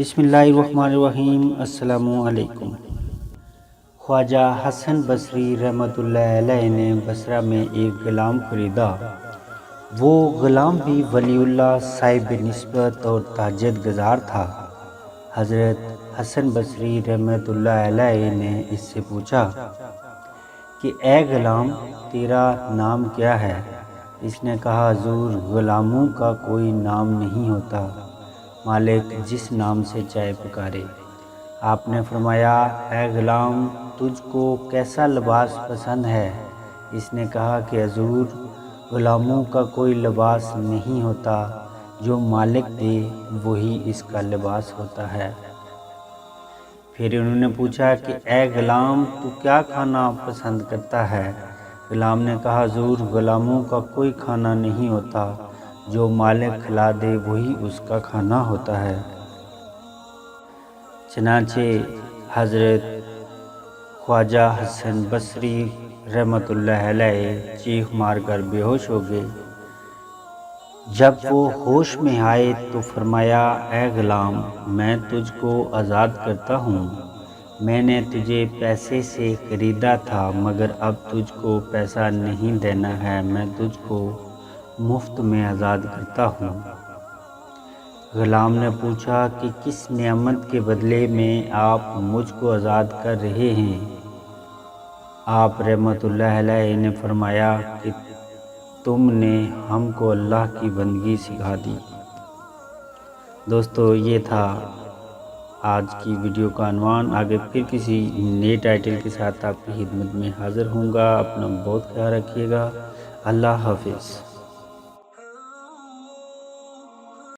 بسم اللہ الرحمن الرحیم۔ السلام علیکم۔ خواجہ حسن بصری رحمۃ اللہ علیہ نے بصرہ میں ایک غلام خریدا۔ وہ غلام بھی ولی اللہ صاحب نسبت اور تہجد گزار تھا۔ حضرت حسن بصری رحمۃ اللہ علیہ نے اس سے پوچھا کہ اے غلام، تیرا نام کیا ہے؟ اس نے کہا، حضور، غلاموں کا کوئی نام نہیں ہوتا، مالک جس نام سے چاہے پکارے۔ آپ نے فرمایا، اے غلام، تجھ کو کیسا لباس پسند ہے؟ اس نے کہا کہ حضور، غلاموں کا کوئی لباس نہیں ہوتا، جو مالک دے وہی اس کا لباس ہوتا ہے۔ پھر انہوں نے پوچھا کہ اے غلام، تو کیا کھانا پسند کرتا ہے؟ غلام نے کہا، حضور، غلاموں کا کوئی کھانا نہیں ہوتا، جو مالک کھلا دے وہی اس کا کھانا ہوتا ہے۔ چنانچہ حضرت خواجہ حسن بصری رحمۃ اللہ علیہ چیخ مار کر بے ہوش ہو گئے۔ جب وہ ہوش میں آئے تو فرمایا، اے غلام، میں تجھ کو آزاد کرتا ہوں۔ میں نے تجھے پیسے سے خریدا تھا، مگر اب تجھ کو پیسہ نہیں دینا ہے، میں تجھ کو مفت میں آزاد کرتا ہوں۔ غلام نے پوچھا کہ کس نعمت کے بدلے میں آپ مجھ کو آزاد کر رہے ہیں؟ آپ رحمۃ اللہ علیہ نے فرمایا کہ تم نے ہم کو اللہ کی بندگی سکھا دی۔ دوستو، یہ تھا آج کی ویڈیو کا عنوان۔ آگے پھر کسی نئے ٹائٹل کے ساتھ آپ کی خدمت میں حاضر ہوں گا۔ اپنا بہت خیال رکھیے گا۔ اللہ حافظ۔